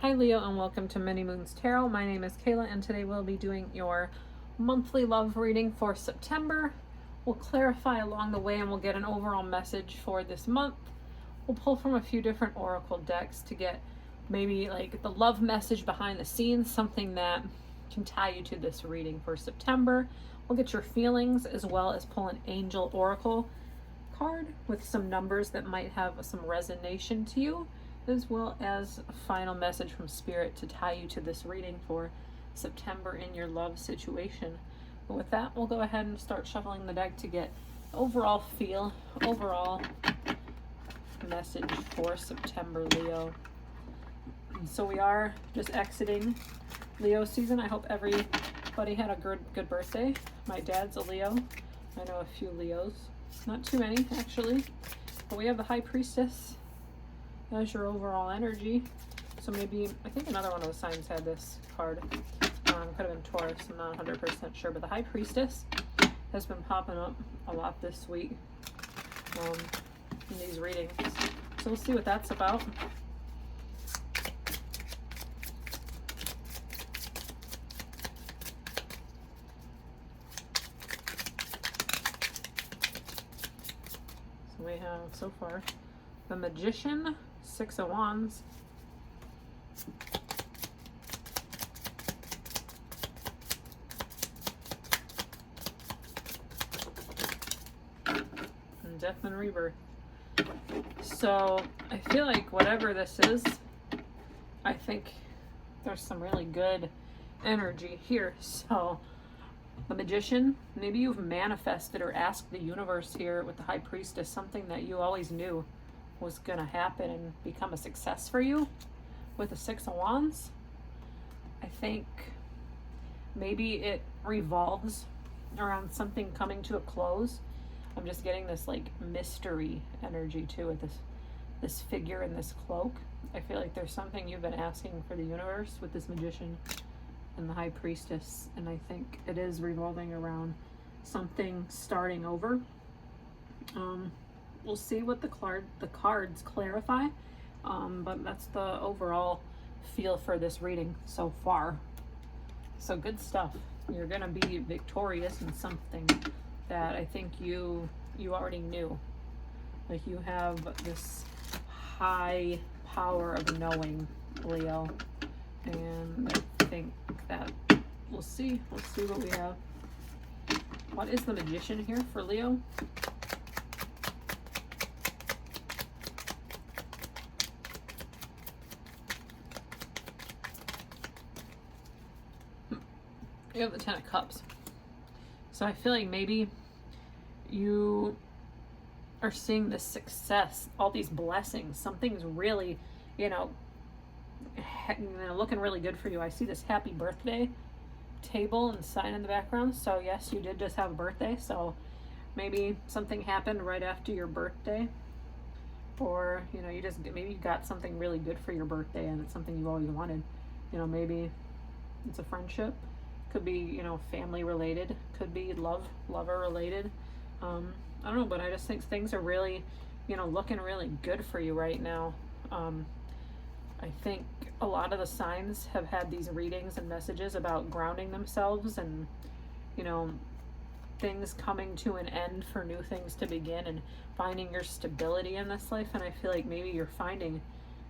Hi Leo, and welcome to Many Moons Tarot. My name is Kayla, and today we'll be doing your monthly love reading for September. We'll clarify along the way and we'll get an overall message for this month. We'll pull from a few different oracle decks to get maybe like the love message behind the scenes, something that can tie you to this reading for September. We'll get your feelings as well as pull an angel oracle card with some numbers that might have some resonation to you, as well as a final message from Spirit to tie you to this reading for September in your love situation. But with that, we'll go ahead and start shuffling the deck to get overall feel, overall message for September, Leo. And so we are just exiting Leo season. I hope everybody had a good birthday. My dad's a Leo. I know a few Leos. Not too many, actually. But we have the High Priestess as your overall energy. So maybe, I think another one of the signs had this card. Could have been Taurus, I'm not 100% sure. But the High Priestess has been popping up a lot this week in these readings. So we'll see what that's about. So we have, so far, the Magician, Six of Wands, and Death and Rebirth. So I feel like whatever this is, I think there's some really good energy here. So the Magician, maybe you've manifested or asked the universe here with the High Priestess something that you always knew was going to happen and become a success for you with the Six of Wands. I think maybe it revolves around something coming to a close. I'm just getting this like mystery energy too with this figure in this cloak. I feel like there's something you've been asking for the universe with this Magician and the High Priestess, and I think it is revolving around something starting over. We'll see what the cards clarify, but that's the overall feel for this reading so far. So good stuff. You're gonna be victorious in something that I think you already knew. Like you have this high power of knowing, Leo, and I think that we'll see what we have. What is the Magician here for Leo? You have the Ten of Cups. So I feel like maybe you are seeing this success, all these blessings. Something's really, looking really good for you. I see this happy birthday table and sign in the background. So yes, you did just have a birthday. So maybe something happened right after your birthday, or maybe you got something really good for your birthday and it's something you always wanted. Maybe it's a friendship. Could be, family related, could be lover related. I don't know, but I just think things are really, looking really good for you right now. I think a lot of the signs have had these readings and messages about grounding themselves and, things coming to an end for new things to begin and finding your stability in this life. And I feel like maybe you're finding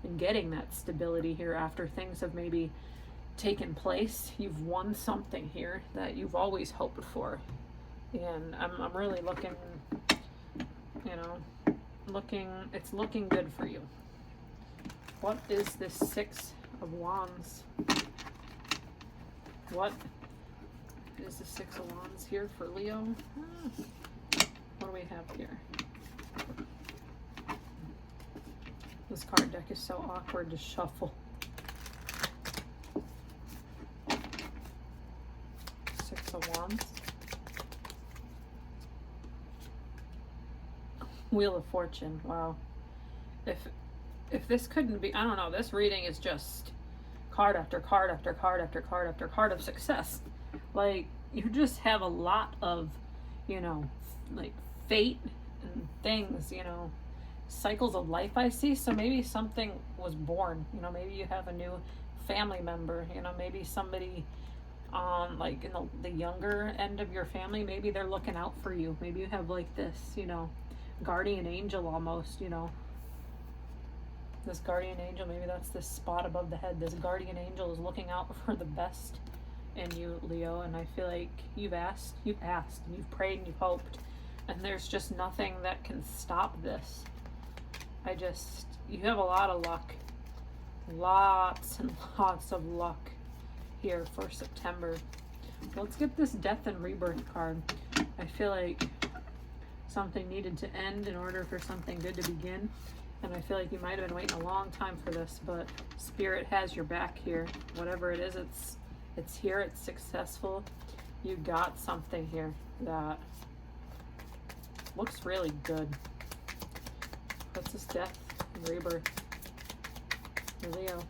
and getting that stability here after things have maybe taken place. You've won something here that you've always hoped for, and I'm really looking, it's looking good for you. What is this Six of Wands? What is the Six of Wands here for Leo? What do we have here? This card deck is so awkward to shuffle. Six of Wands. Wheel of Fortune. Wow. If this couldn't be, I don't know, this reading is just card after card after card after card after card of success. Like, you just have a lot of, like fate and things, cycles of life I see. So maybe something was born, you know, maybe you have a new family member, you know, maybe somebody on like in the younger end of your family, maybe they're looking out for you. Maybe you have like this, you know, guardian angel almost, you know, this guardian angel, maybe that's this spot above the head. This guardian angel is looking out for the best in you, Leo. And I feel like you've asked, and you've prayed, and you've hoped, and there's just nothing that can stop this. You have a lot of luck, lots and lots of luck here for September. Let's get this death and rebirth card. I feel like something needed to end in order for something good to begin. And I feel like you might have been waiting a long time for this, but Spirit has your back here. Whatever it is, it's here, it's successful. You got something here that looks really good. What's this death and rebirth? Leo.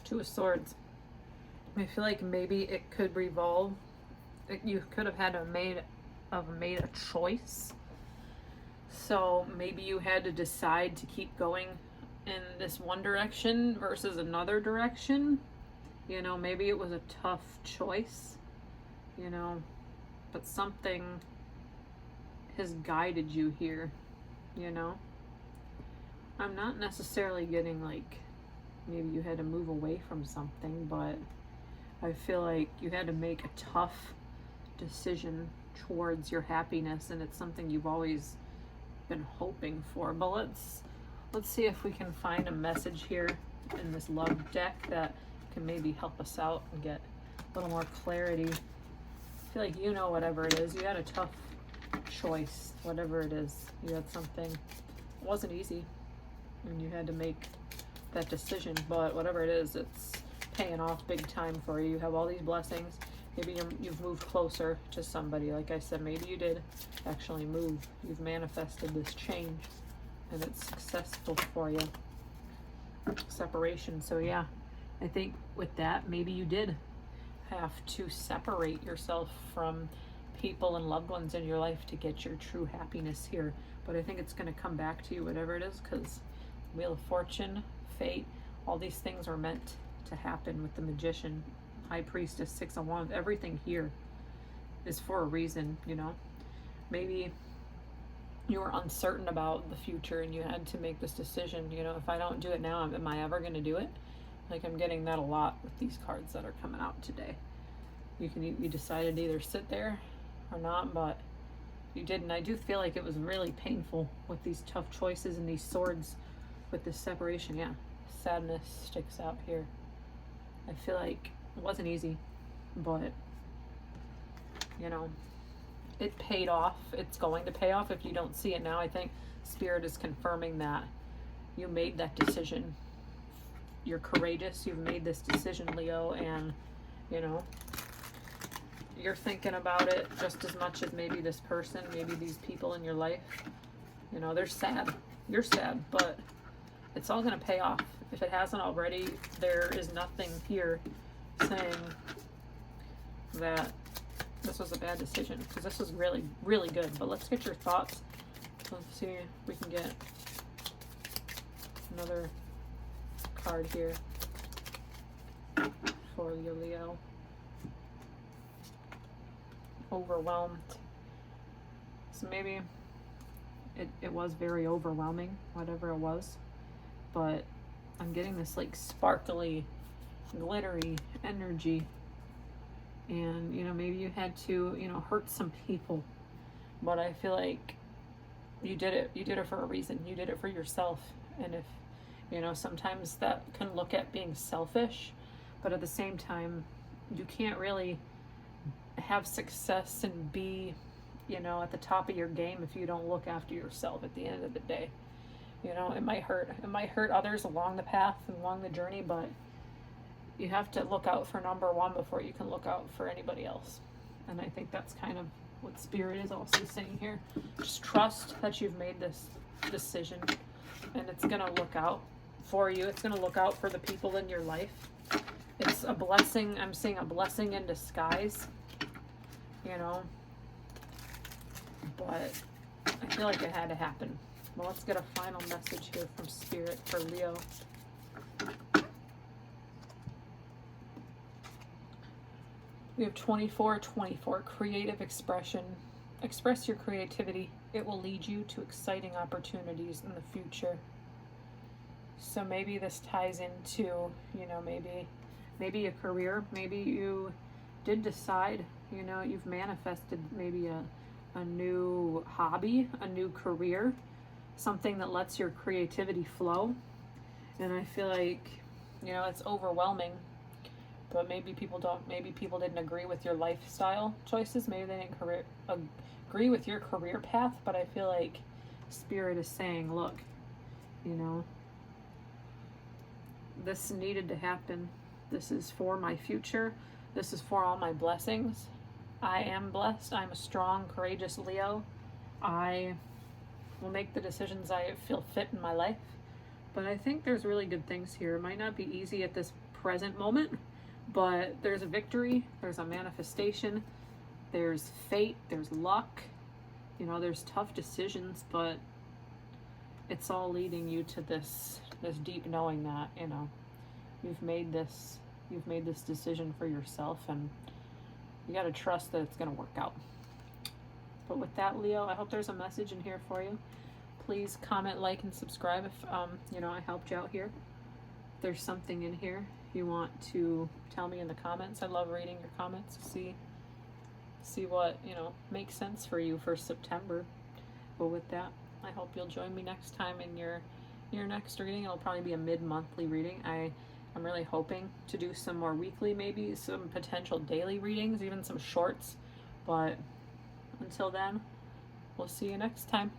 Two of Swords. I feel like maybe it could revolve. You could have had made a choice. So maybe you had to decide to keep going in this one direction versus another direction. You know, maybe it was a tough choice, you know, but something has guided you here, you know. I'm not necessarily getting like maybe you had to move away from something, but I feel like you had to make a tough decision towards your happiness, and it's something you've always been hoping for. But let's see if we can find a message here in this love deck that can maybe help us out and get a little more clarity. I feel like you know whatever it is. You had a tough choice, whatever it is. You had something, it wasn't easy, and you had to make that decision, but whatever it is, it's paying off big time for you. You have all these blessings. Maybe you've moved closer to somebody. Like I said, maybe you did actually move. You've manifested this change, and it's successful for you. Separation. So yeah, I think with that, maybe you did have to separate yourself from people and loved ones in your life to get your true happiness here. But I think it's going to come back to you, whatever it is, because Wheel of Fortune, fate, all these things are meant to happen with the Magician, High Priestess, Six of Wands. Everything here is for a reason, you know. Maybe you were uncertain about the future and you had to make this decision, you know, if I don't do it now, am I ever going to do it? Like, I'm getting that a lot with these cards that are coming out today. You decided to either sit there or not, but you did. And I do feel like it was really painful with these tough choices and these swords with this separation. Yeah, sadness sticks out here. I feel like it wasn't easy, but you know, it paid off. It's going to pay off if you don't see it now. I think Spirit is confirming that you made that decision. You're courageous. You've made this decision, Leo, and you know, you're thinking about it just as much as maybe this person, maybe these people in your life. You know, they're sad. You're sad, but it's all going to pay off. If it hasn't already, there is nothing here saying that this was a bad decision, because this was really, really good. But let's get your thoughts. Let's see if we can get another card here for you, Leo. Overwhelmed. So maybe it was very overwhelming, whatever it was. But I'm getting this like sparkly, glittery energy. And, you know, maybe you had to, you know, hurt some people. But I feel like you did it. You did it for a reason. You did it for yourself. And if, you know, sometimes that can look at being selfish. But at the same time, you can't really have success and be, you know, at the top of your game if you don't look after yourself at the end of the day. You know, it might hurt. It might hurt others along the path and along the journey, but you have to look out for number one before you can look out for anybody else. And I think that's kind of what Spirit is also saying here. Just trust that you've made this decision, and it's going to look out for you. It's going to look out for the people in your life. It's a blessing. I'm seeing a blessing in disguise, you know, but I feel like it had to happen. Well, let's get a final message here from Spirit for Leo. We have 24/24, creative expression. Express your creativity. It will lead you to exciting opportunities in the future. So maybe this ties into, you know, maybe a career. Maybe you did decide, you know, you've manifested maybe a new hobby, a new career, something that lets your creativity flow. And I feel like, you know, it's overwhelming, but maybe people didn't agree with your lifestyle choices. Maybe they didn't agree with your career path, but I feel like Spirit is saying, look, you know, this needed to happen. This is for my future. This is for all my blessings. I am blessed. I'm a strong, courageous Leo. I will make the decisions I feel fit in my life. But I think there's really good things here. It might not be easy at this present moment, but there's a victory, there's a manifestation, there's fate, there's luck. You know, there's tough decisions, but it's all leading you to this deep knowing that, you know, you've made this decision for yourself, and you got to trust that it's going to work out. But with that, Leo, I hope there's a message in here for you. Please comment, like, and subscribe if you know, I helped you out here. If there's something in here you want to tell me in the comments. I love reading your comments to see what, you know, makes sense for you for September. But with that, I hope you'll join me next time in your next reading. It'll probably be a mid-monthly reading. I'm really hoping to do some more weekly, maybe some potential daily readings, even some shorts. But until then, we'll see you next time.